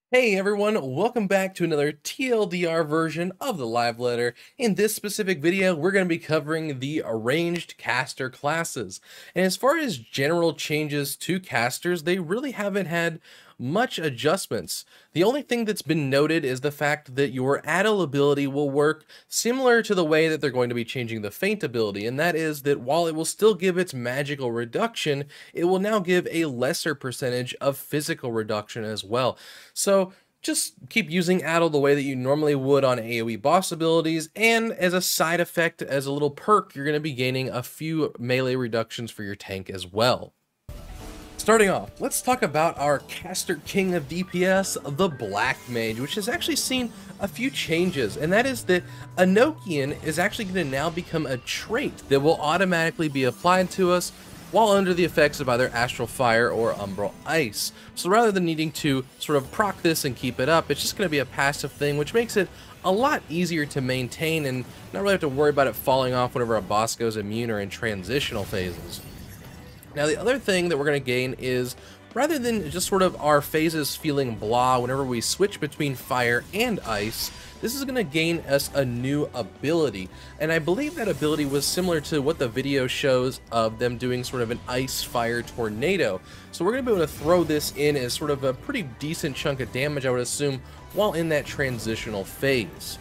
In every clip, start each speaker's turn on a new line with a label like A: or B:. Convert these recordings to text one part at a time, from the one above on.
A: Hey everyone, welcome back to another TLDR version of the live letter. In this specific video, we're going to be covering the arranged caster classes. And as far as general changes to casters, they really haven't had much adjustments. The only thing that's been noted is the fact that your Addle ability will work similar to the way that they're going to be changing the Feint ability, and that is that while it will still give its magical reduction, it will now give a lesser percentage of physical reduction as well. So just keep using Addle the way that you normally would on AoE boss abilities, and as a side effect, as a little perk, you're going to be gaining a few melee reductions for your tank as well. Starting off, let's talk about our caster king of DPS, the Black Mage, which has actually seen a few changes, and that is that Enochian is actually going to now become a trait that will automatically be applied to us while under the effects of either Astral Fire or Umbral Ice. So rather than needing to sort of proc this and keep it up, it's just going to be a passive thing, which makes it a lot easier to maintain and not really have to worry about it falling off whenever a boss goes immune or in transitional phases. Now the other thing that we're going to gain is, rather than just sort of our phases feeling blah whenever we switch between fire and ice, this is going to gain us a new ability. And I believe that ability was similar to what the video shows of them doing sort of an ice fire tornado. So we're going to be able to throw this in as sort of a pretty decent chunk of damage, I would assume, while in that transitional phase.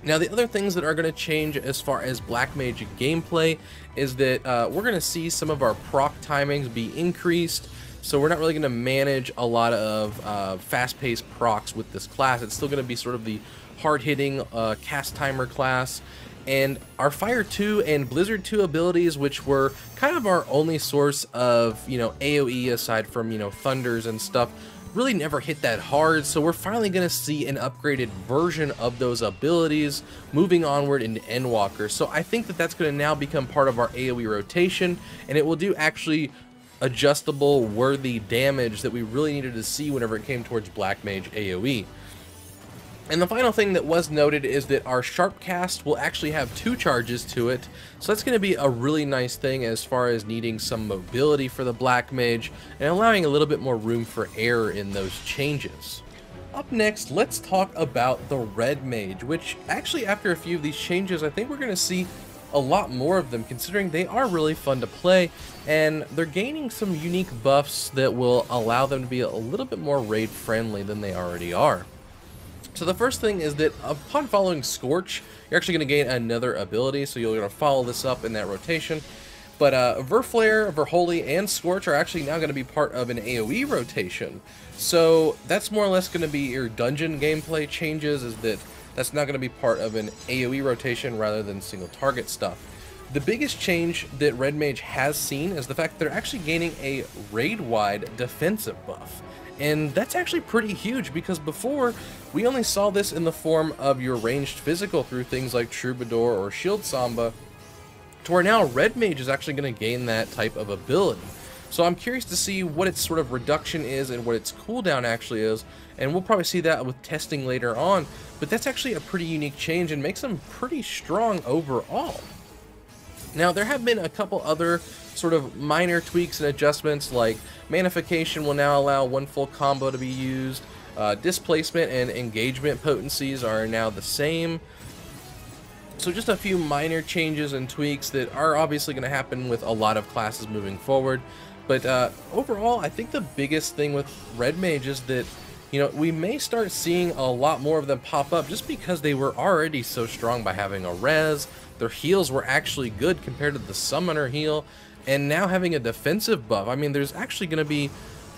A: Now the other things that are going to change as far as Black Mage gameplay is that we're going to see some of our proc timings be increased, so we're not really going to manage a lot of fast-paced procs with this class. It's still going to be sort of the hard-hitting cast timer class, and our Fire 2 and Blizzard 2 abilities, which were kind of our only source of, AoE aside from, thunders and stuff, really never hit that hard, so we're finally going to see an upgraded version of those abilities moving onward into Endwalker. So I think that that's going to now become part of our AoE rotation, and it will do actually adjustable worthy damage that we really needed to see whenever it came towards Black Mage AoE. And the final thing that was noted is that our Sharp Cast will actually have 2 charges to it, so that's going to be a really nice thing as far as needing some mobility for the Black Mage and allowing a little bit more room for error in those changes. Up next, let's talk about the Red Mage, which actually after a few of these changes, I think we're going to see a lot more of them, considering they are really fun to play, and they're gaining some unique buffs that will allow them to be a little bit more raid friendly than they already are. So the first thing is that upon following Scorch, you're actually going to gain another ability, so you're going to follow this up in that rotation. But Verflare, Verholy, and Scorch are actually now going to be part of an AoE rotation. So that's more or less going to be your dungeon gameplay changes, is that that's not going to be part of an AoE rotation rather than single target stuff. The biggest change that Red Mage has seen is the fact that they're actually gaining a raid-wide defensive buff. And that's actually pretty huge, because before we only saw this in the form of your ranged physical through things like Troubadour or Shield Samba, to where now Red Mage is actually going to gain that type of ability. So I'm curious to see what its sort of reduction is and what its cooldown actually is, and we'll probably see that with testing later on, but that's actually a pretty unique change and makes them pretty strong overall. Now, there have been a couple other sort of minor tweaks and adjustments, like Manification will now allow 1 full combo to be used, Displacement and Engagement potencies are now the same. So just a few minor changes and tweaks that are obviously going to happen with a lot of classes moving forward. But overall, I think the biggest thing with Red Mage is that, we may start seeing a lot more of them pop up just because they were already so strong by having a res. Their heals were actually good compared to the summoner heal, and now having a defensive buff, I mean, there's actually going to be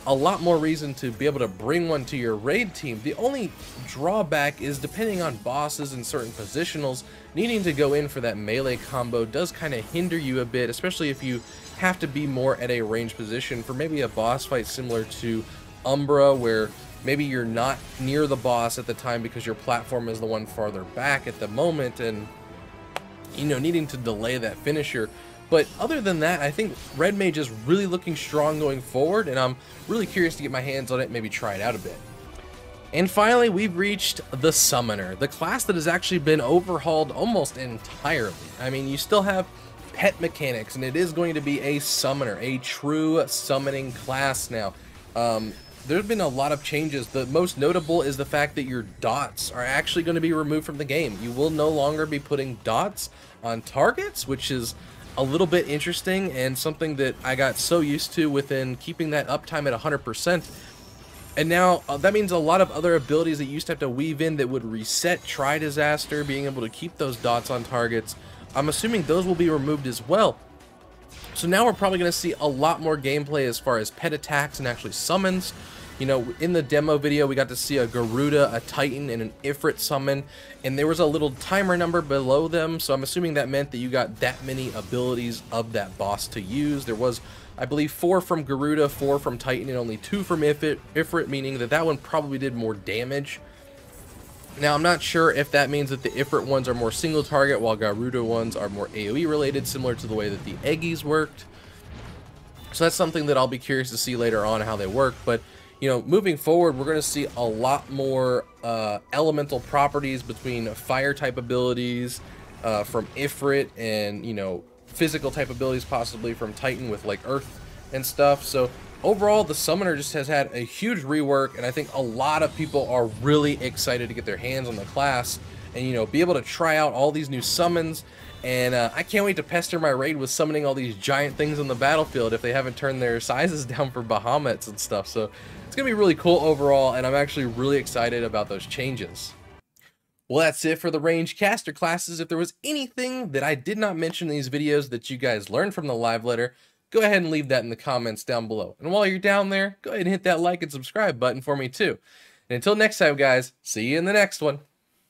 A: a lot more reason to be able to bring one to your raid team. The only drawback is, depending on bosses and certain positionals, needing to go in for that melee combo does kind of hinder you a bit, especially if you have to be more at a ranged position for maybe a boss fight similar to Umbra, where maybe you're not near the boss at the time because your platform is the one farther back at the moment, and needing to delay that finisher. But other than that, I think Red Mage is really looking strong going forward, and I'm really curious to get my hands on it and maybe try it out a bit. And finally, we've reached the Summoner, the class that has actually been overhauled almost entirely. I mean, you still have pet mechanics, and it is going to be a Summoner, a true summoning class now. there's been a lot of changes. The most notable is the fact that your dots are actually going to be removed from the game. You will no longer be putting dots on targets, which is a little bit interesting and something that I got so used to within keeping that uptime at 100%. And now that means a lot of other abilities that you used to have to weave in that would reset Tri-Disaster, being able to keep those dots on targets, I'm assuming those will be removed as well. So now we're probably going to see a lot more gameplay as far as pet attacks and actually summons. You know, in the demo video, we got to see a Garuda, a Titan, and an Ifrit summon, and there was a little timer number below them, so I'm assuming that meant that you got that many abilities of that boss to use. There was, I believe, 4 from Garuda, 4 from Titan, and only 2 from Ifrit, meaning that that one probably did more damage. Now, I'm not sure if that means that the Ifrit ones are more single target, while Garuda ones are more AoE related, similar to the way that the Eggies worked. So that's something that I'll be curious to see later on how they work. But, you know, moving forward, we're going to see a lot more elemental properties between fire type abilities from Ifrit and, you know, physical type abilities possibly from Titan with like Earth and stuff. So overall, the Summoner just has had a huge rework, and I think a lot of people are really excited to get their hands on the class and, you know, be able to try out all these new summons. And I can't wait to pester my raid with summoning all these giant things on the battlefield if they haven't turned their sizes down for Bahamets and stuff. So it's going to be really cool overall, and I'm actually really excited about those changes. Well, that's it for the ranged caster classes. If there was anything that I did not mention in these videos that you guys learned from the live letter, go ahead and leave that in the comments down below. And while you're down there, go ahead and hit that like and subscribe button for me too. And until next time, guys, see you in the next one.